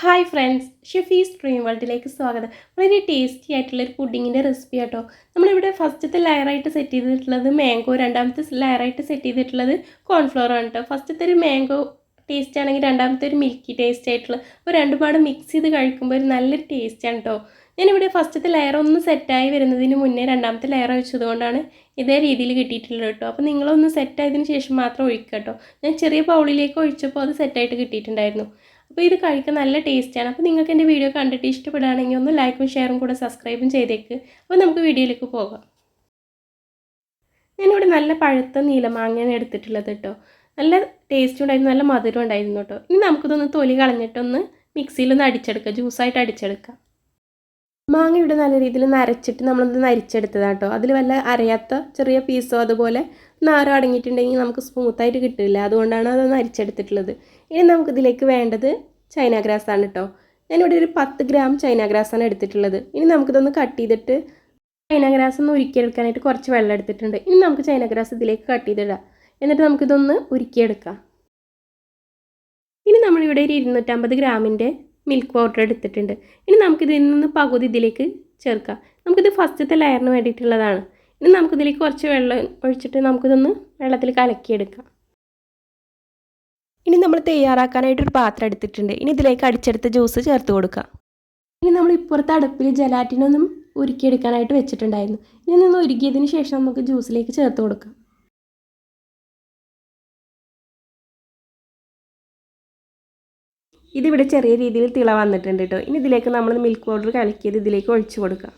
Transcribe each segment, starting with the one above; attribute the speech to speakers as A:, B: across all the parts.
A: Hi friends, ഷെഫീസ് dream വേൾഡിലേക്ക് സ്വാഗതം. വളരെ ടേസ്റ്റി ആയിട്ടുള്ളൊരു പുഡിങ്ങിൻ്റെ റെസിപ്പി ആട്ടോ. നമ്മളിവിടെ ഫസ്റ്റത്തെ ലെയറായിട്ട് സെറ്റ് ചെയ്തിട്ടുള്ളത് മാംഗോ, രണ്ടാമത്തെ ലെയറായിട്ട് സെറ്റ് ചെയ്തിട്ടുള്ളത് കോൺഫ്ലോർ ആണ് കേട്ടോ. ഫസ്റ്റത്തെ ഒരു മാംഗോ ടേസ്റ്റ് ആണെങ്കിൽ രണ്ടാമത്തെ ഒരു മിൽക്കി ടേസ്റ്റ് ആയിട്ടുള്ള അപ്പോൾ രണ്ടുപാട് മിക്സ് ചെയ്ത് കഴിക്കുമ്പോൾ ഒരു നല്ലൊരു ടേസ്റ്റാണ് കേട്ടോ. ഞാനിവിടെ ഫസ്റ്റത്തെ ലെയർ ഒന്ന് സെറ്റായി വരുന്നതിന് മുന്നേ രണ്ടാമത്തെ ലെയർ ഒഴിച്ചതുകൊണ്ടാണ് ഇതേ രീതിയിൽ കിട്ടിയിട്ടുള്ളത് കേട്ടോ. അപ്പോൾ നിങ്ങളൊന്ന് സെറ്റായതിന് ശേഷം മാത്രം ഒഴിക്കുക കേട്ടോ. ഞാൻ ചെറിയ ബൗളിലേക്ക് ഒഴിച്ചപ്പോൾ അത് സെറ്റായിട്ട് കിട്ടിയിട്ടുണ്ടായിരുന്നു. അപ്പോൾ ഇത് കഴിക്കാൻ നല്ല ടേസ്റ്റാണ്. അപ്പോൾ നിങ്ങൾക്ക് എൻ്റെ വീഡിയോ കണ്ടിട്ട് ഇഷ്ടപ്പെടുകയാണെങ്കിൽ ഒന്ന് ലൈക്കും ഷെയറും കൂടെ സബ്സ്ക്രൈബും ചെയ്തേക്ക്. അപ്പോൾ നമുക്ക് വീഡിയോയിലേക്ക് പോകാം. ഞാനിവിടെ നല്ല പഴുത്ത നീലമാങ്ങയാണ് എടുത്തിട്ടുള്ളത് കേട്ടോ. നല്ല ടേസ്റ്റും ഉണ്ടായിരുന്നു, നല്ല മധുരം ഉണ്ടായിരുന്നു കേട്ടോ. ഇനി നമുക്കിതൊന്ന് തൊലി കളഞ്ഞിട്ടൊന്ന് മിക്സിയിലൊന്ന് അടിച്ചെടുക്കുക, ജ്യൂസായിട്ട് അടിച്ചെടുക്കുക. മാങ്ങ ഇവിടെ നല്ല രീതിയിൽ നരച്ചിട്ട് നമ്മളൊന്ന് നരിച്ചെടുത്തതാണ് കേട്ടോ. അതിൽ വല്ല അരയാത്ത ചെറിയ പീസോ അതുപോലെ നാരോ അടങ്ങിയിട്ടുണ്ടെങ്കിൽ നമുക്ക് സ്മൂത്തായിട്ട് കിട്ടില്ല, അതുകൊണ്ടാണ് അതൊന്ന് അരിച്ചെടുത്തിട്ടുള്ളത്. ഇനി നമുക്കിതിലേക്ക് വേണ്ടത് ചൈന ഗ്രാസ് ആണ് കേട്ടോ. ഞാനിവിടെ ഒരു 10 ഗ്രാം ചൈന ഗ്രാസാണ് എടുത്തിട്ടുള്ളത്. ഇനി നമുക്കിതൊന്ന് കട്ട് ചെയ്തിട്ട് ചൈന ഗ്രാസ് ഒന്ന് ഉരുക്കിയെടുക്കാനായിട്ട് കുറച്ച് വെള്ളം എടുത്തിട്ടുണ്ട്. ഇനി നമുക്ക് ചൈന ഗ്രാസ് ഇതിലേക്ക് കട്ട് ചെയ്തിടാം. എന്നിട്ട് നമുക്കിതൊന്ന് ഉരുക്കിയെടുക്കാം. ഇനി നമ്മളിവിടെ ഒരു 250 ഗ്രാമിൻ്റെ മിൽക്ക് പൗഡർ എടുത്തിട്ടുണ്ട്. ഇനി നമുക്കിതിൽ നിന്ന് പകുതി ഇതിലേക്ക് ചേർക്കാം. നമുക്കിത് ഫസ്റ്റത്തെ ലെയറിന് വേണ്ടിയിട്ടുള്ളതാണ്. ഇനി നമുക്കിതിലേക്ക് കുറച്ച് വെള്ളം ഒഴിച്ചിട്ട് നമുക്കിതൊന്ന് വെള്ളത്തിൽ കലക്കിയെടുക്കാം. ഇനി നമ്മൾ തയ്യാറാക്കാനായിട്ടൊരു പാത്രം എടുത്തിട്ടുണ്ട്. ഇനി ഇതിലേക്ക് അടിച്ചെടുത്ത ജ്യൂസ് ചേർത്ത് കൊടുക്കാം. ഇനി നമ്മൾ ഇപ്പുറത്തെ അടുപ്പിൽ ജലാറ്റിനൊന്നും ഉരുക്കിയെടുക്കാനായിട്ട് വെച്ചിട്ടുണ്ടായിരുന്നു. ഇനി നിന്ന് ഉരുക്കിയതിന് ശേഷം നമുക്ക് ജ്യൂസിലേക്ക് ചേർത്ത് കൊടുക്കാം. ഇതിവിടെ ചെറിയ രീതിയിൽ തിള വന്നിട്ടുണ്ട് കേട്ടോ. ഇനി ഇതിലേക്ക് നമ്മൾ മിൽക്ക് പൗഡർ കലക്കിയത് ഇതിലേക്ക് ഒഴിച്ചു കൊടുക്കാം.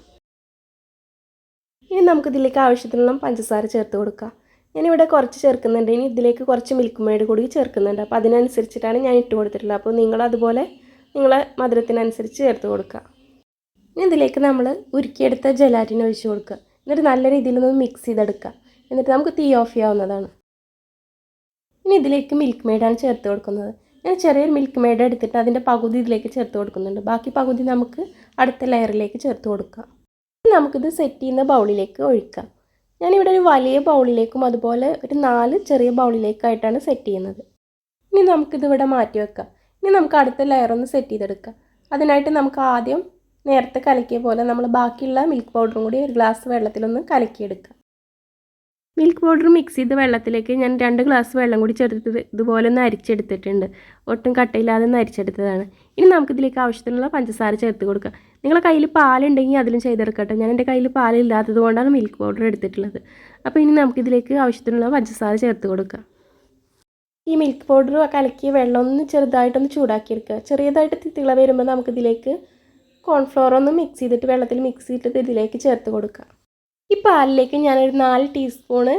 A: ഇനി നമുക്കിതിലേക്ക് ആവശ്യത്തിനുള്ള പഞ്ചസാര ചേർത്ത് കൊടുക്കാം. ഞാനിവിടെ കുറച്ച് ചേർക്കുന്നുണ്ട്. ഇനി ഇതിലേക്ക് കുറച്ച് മിൽക്ക് മെയ്ഡ് കൂടി ചേർക്കുന്നുണ്ട്. അപ്പോൾ അതിനനുസരിച്ചിട്ടാണ് ഞാൻ ഇട്ട് കൊടുത്തിട്ടുള്ളത്. അപ്പോൾ നിങ്ങളതുപോലെ നിങ്ങളെ മധുരത്തിനനുസരിച്ച് ചേർത്ത് കൊടുക്കുക. ഇനി ഇതിലേക്ക് നമ്മൾ ഉരുക്കിയെടുത്ത ജലാറ്റിൻ ഒഴിച്ച് കൊടുക്കുക. എന്നിട്ട് നല്ല രീതിയിലൊന്ന് മിക്സ് ചെയ്തെടുക്കുക. എന്നിട്ട് നമുക്ക് തീ ഓഫ് ചെയ്യാവുന്നതാണ്. ഇനി ഇതിലേക്ക് മിൽക്ക് മെയ്ഡാണ് ചേർത്ത് കൊടുക്കുന്നത്. ഞാൻ ചെറിയൊരു മിൽക്ക് മെയ്ഡ് എടുത്തിട്ട് അതിൻ്റെ പകുതി ഇതിലേക്ക് ചേർത്ത് കൊടുക്കുന്നുണ്ട്. ബാക്കി പകുതി നമുക്ക് അടുത്ത ലെയറിലേക്ക് ചേർത്ത് കൊടുക്കാം. നമുക്കിത് സെറ്റ് ചെയ്യുന്ന ബൗളിലേക്ക് ഒഴിക്കാം. ഞാനിവിടെ ഒരു വലിയ ബൗളിലേക്കും അതുപോലെ ഒരു 4 ചെറിയ ബൗളിലേക്കായിട്ടാണ് സെറ്റ് ചെയ്യുന്നത്. ഇനി നമുക്കിതിവിടെ മാറ്റി വെക്കാം. ഇനി നമുക്ക് അടുത്ത ലെയർ ഒന്ന് സെറ്റ് ചെയ്തെടുക്കാം. അതിനായിട്ട് നമുക്ക് ആദ്യം നേരത്തെ കലക്കിയ പോലെ നമ്മൾ ബാക്കിയുള്ള മിൽക്ക് പൗഡറും കൂടി ഒരു ഗ്ലാസ് വെള്ളത്തിലൊന്ന് കലക്കിയെടുക്കാം. മിൽക്ക് പൗഡർ മിക്സ് ചെയ്ത വെള്ളത്തിലേക്ക് ഞാൻ 2 ഗ്ലാസ് വെള്ളം കൂടി ചേർത്തിട്ട് ഇതുപോലെ ഒന്ന് അരിച്ചെടുത്തിട്ടുണ്ട്. ഒട്ടും കട്ടയില്ലാതെ ഒന്ന് അരിച്ചെടുത്തതാണ്. ഇനി നമുക്കിതിലേക്ക് ആവശ്യത്തിനുള്ള പഞ്ചസാര ചേർത്ത് കൊടുക്കുക. നിങ്ങളുടെ കയ്യിൽ പാലുണ്ടെങ്കിൽ അതിലും ചെയ്തെടുക്കട്ടെ. ഞാൻ എൻ്റെ കയ്യിൽ പാലില്ലാത്തത് കൊണ്ടാണ് മിൽക്ക് പൗഡർ എടുത്തിട്ടുള്ളത്. അപ്പോൾ ഇനി നമുക്കിതിലേക്ക് ആവശ്യത്തിനുള്ള പഞ്ചസാര ചേർത്ത് കൊടുക്കുക. ഈ മിൽക്ക് പൗഡർ കലക്കിയ വെള്ളം ഒന്ന് ചെറുതായിട്ടൊന്ന് ചൂടാക്കിയെടുക്കുക. ചെറിയതായിട്ട് തിള വരുമ്പോൾ നമുക്കിതിലേക്ക് കോൺഫ്ലോർ ഒന്ന് മിക്സ് ചെയ്തിട്ട് വെള്ളത്തിൽ മിക്സ് ചെയ്തിട്ട് ഇതിലേക്ക് ചേർത്ത് കൊടുക്കുക. ഈ പാലിലേക്ക് ഞാനൊരു 4 ടീസ്പൂണ്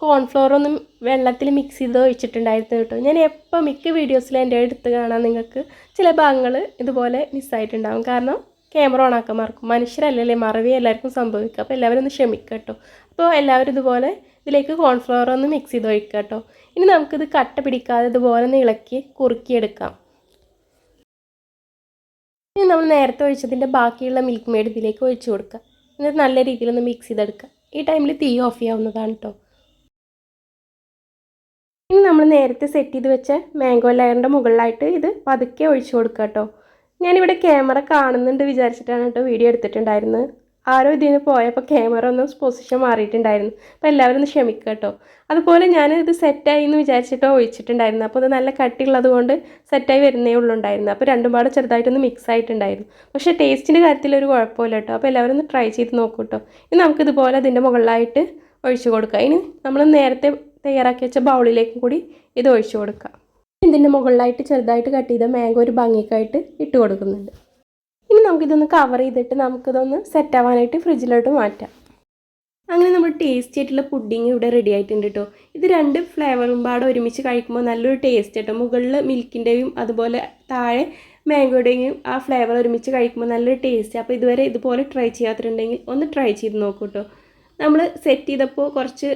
A: കോൺഫ്ലോർ ഒന്നും വെള്ളത്തിൽ മിക്സ് ചെയ്ത് ഒഴിച്ചിട്ടുണ്ടായിരുന്നു കേട്ടോ. ഞാൻ എപ്പോൾ മിക്ക വീഡിയോസിലും എൻ്റെ അടുത്ത് കാണാൻ നിങ്ങൾക്ക് ചില ഭാഗങ്ങൾ ഇതുപോലെ മിസ്സായിട്ടുണ്ടാകും. കാരണം ക്യാമറ ഓണാക്കാൻ മറക്കും. മനുഷ്യരല്ലല്ലേ, മറവി എല്ലാവർക്കും സംഭവിക്കുക. അപ്പോൾ എല്ലാവരും ഒന്ന് ക്ഷമിക്കുക കേട്ടോ. അപ്പോൾ എല്ലാവരും ഇതുപോലെ ഇതിലേക്ക് കോൺഫ്ലോർ ഒന്ന് മിക്സ് ചെയ്ത് ഒഴിക്കുക കേട്ടോ. ഇനി നമുക്കിത് കട്ട പിടിക്കാതെ ഇതുപോലെ ഒന്ന് ഇളക്കി കുറുക്കിയെടുക്കാം. ഇനി നമ്മൾ നേരത്തെ ഒഴിച്ചതിൻ്റെ ബാക്കിയുള്ള മിൽക്ക് മെയ്ഡ് ഇതിലേക്ക് ഒഴിച്ചു കൊടുക്കുക. എന്നിട്ട് നല്ല രീതിയിലൊന്ന് മിക്സ് ചെയ്തെടുക്കുക. ഈ ടൈമിൽ തീ ഓഫ് ചെയ്യാവുന്നതാണ് കേട്ടോ. ഇനി നമ്മൾ നേരത്തെ സെറ്റ് ചെയ്ത് വെച്ച മാംഗോ ലെയറിൻ്റെ മുകളിലായിട്ട് ഇത് പതുക്കെ ഒഴിച്ചു കൊടുക്കുക കേട്ടോ. ഞാനിവിടെ ക്യാമറ കാണുന്നുണ്ട് വിചാരിച്ചിട്ടാണ് കേട്ടോ വീഡിയോ എടുത്തിട്ടുണ്ടായിരുന്നത്. ആരോ ഇതിന് പോയപ്പോൾ ക്യാമറ ഒന്ന് പൊസിഷൻ മാറിയിട്ടുണ്ടായിരുന്നു. അപ്പോൾ എല്ലാവരും ഒന്ന് ക്ഷമിക്കുക കേട്ടോ. അതുപോലെ ഞാൻ ഇത് സെറ്റായി എന്ന് വിചാരിച്ചിട്ടോ ഒഴിച്ചിട്ടുണ്ടായിരുന്നു. അപ്പോൾ ഇത് നല്ല കട്ടിയുള്ളത് കൊണ്ട് സെറ്റായി വരുന്നേ ഉള്ളുണ്ടായിരുന്നു. അപ്പോൾ രണ്ടും പാടെ ചെറുതായിട്ടൊന്ന് മിക്സ് ആയിട്ടുണ്ടായിരുന്നു. പക്ഷേ ടേസ്റ്റിൻ്റെ കാര്യത്തിൽ ഒരു കുഴപ്പമില്ല കേട്ടോ. അപ്പോൾ എല്ലാവരും ഒന്ന് ട്രൈ ചെയ്ത് നോക്കൂ കേട്ടോ. ഇനി നമുക്കിതുപോലെ അതിൻ്റെ മുകളിലായിട്ട് ഒഴിച്ചു കൊടുക്കുക. ഇനി നമ്മൾ നേരത്തെ തയ്യാറാക്കി വെച്ച ബൗളിലേക്കും കൂടി ഇത് ഒഴിച്ചു കൊടുക്കുക. ഇതിൻ്റെ മുകളിലായിട്ട് ചെറുതായിട്ട് കട്ട് ചെയ്ത മാംഗോ ഒരു ഭംഗിക്കായിട്ട് ഇട്ട് കൊടുക്കുന്നുണ്ട്. ഇനി നമുക്കിതൊന്ന് കവർ ചെയ്തിട്ട് നമുക്കിതൊന്ന് സെറ്റ് ആവാനായിട്ട് ഫ്രിഡ്ജിലോട്ട് മാറ്റാം. അങ്ങനെ നമ്മൾ ടേസ്റ്റി ആയിട്ടുള്ള പുഡിങ് ഇവിടെ റെഡി ആയിട്ടുണ്ട് കേട്ടോ. ഇത് 2 ഫ്ലേവറും പാടെ ഒരുമിച്ച് കഴിക്കുമ്പോൾ നല്ലൊരു ടേസ്റ്റ് കേട്ടോ. മുകളിൽ മിൽക്കിൻ്റെയും അതുപോലെ താഴെ മാംഗോയുടെയും ആ ഫ്ലേവർ ഒരുമിച്ച് കഴിക്കുമ്പോൾ നല്ലൊരു ടേസ്റ്റ്. അപ്പോൾ ഇതുവരെ ഇതുപോലെ ട്രൈ ചെയ്യാത്തിട്ടുണ്ടെങ്കിൽ ഒന്ന് ട്രൈ ചെയ്ത് നോക്കൂ കേട്ടോ. നമ്മൾ സെറ്റ് ചെയ്തപ്പോൾ കുറച്ച്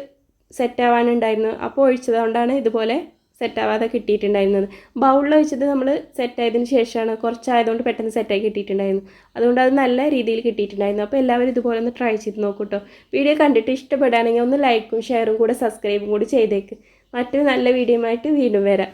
A: സെറ്റ് ആവാനുണ്ടായിരുന്നു. അപ്പോൾ ഒഴിച്ചതുകൊണ്ടാണ് ഇതുപോലെ സെറ്റാവാതെ കിട്ടിയിട്ടുണ്ടായിരുന്നത്. ബൗളിൽ വെച്ചത് നമ്മൾ സെറ്റായതിന് ശേഷമാണ്, കുറച്ചായതുകൊണ്ട് പെട്ടെന്ന് സെറ്റായി കിട്ടിയിട്ടുണ്ടായിരുന്നു. അതുകൊണ്ട് അത് നല്ല രീതിയിൽ കിട്ടിയിട്ടുണ്ടായിരുന്നു. അപ്പോൾ എല്ലാവരും ഇതുപോലെ ഒന്ന് ട്രൈ ചെയ്ത് നോക്കൂ കേട്ടോ. വീഡിയോ കണ്ടിട്ട് ഇഷ്ടപ്പെടുകയാണെങ്കിൽ ഒന്ന് ലൈക്കും ഷെയറും കൂടെ സബ്സ്ക്രൈബും കൂടി ചെയ്തേക്ക്. മറ്റൊരു നല്ല വീഡിയോ ആയിട്ട് വീണ്ടും വരാം.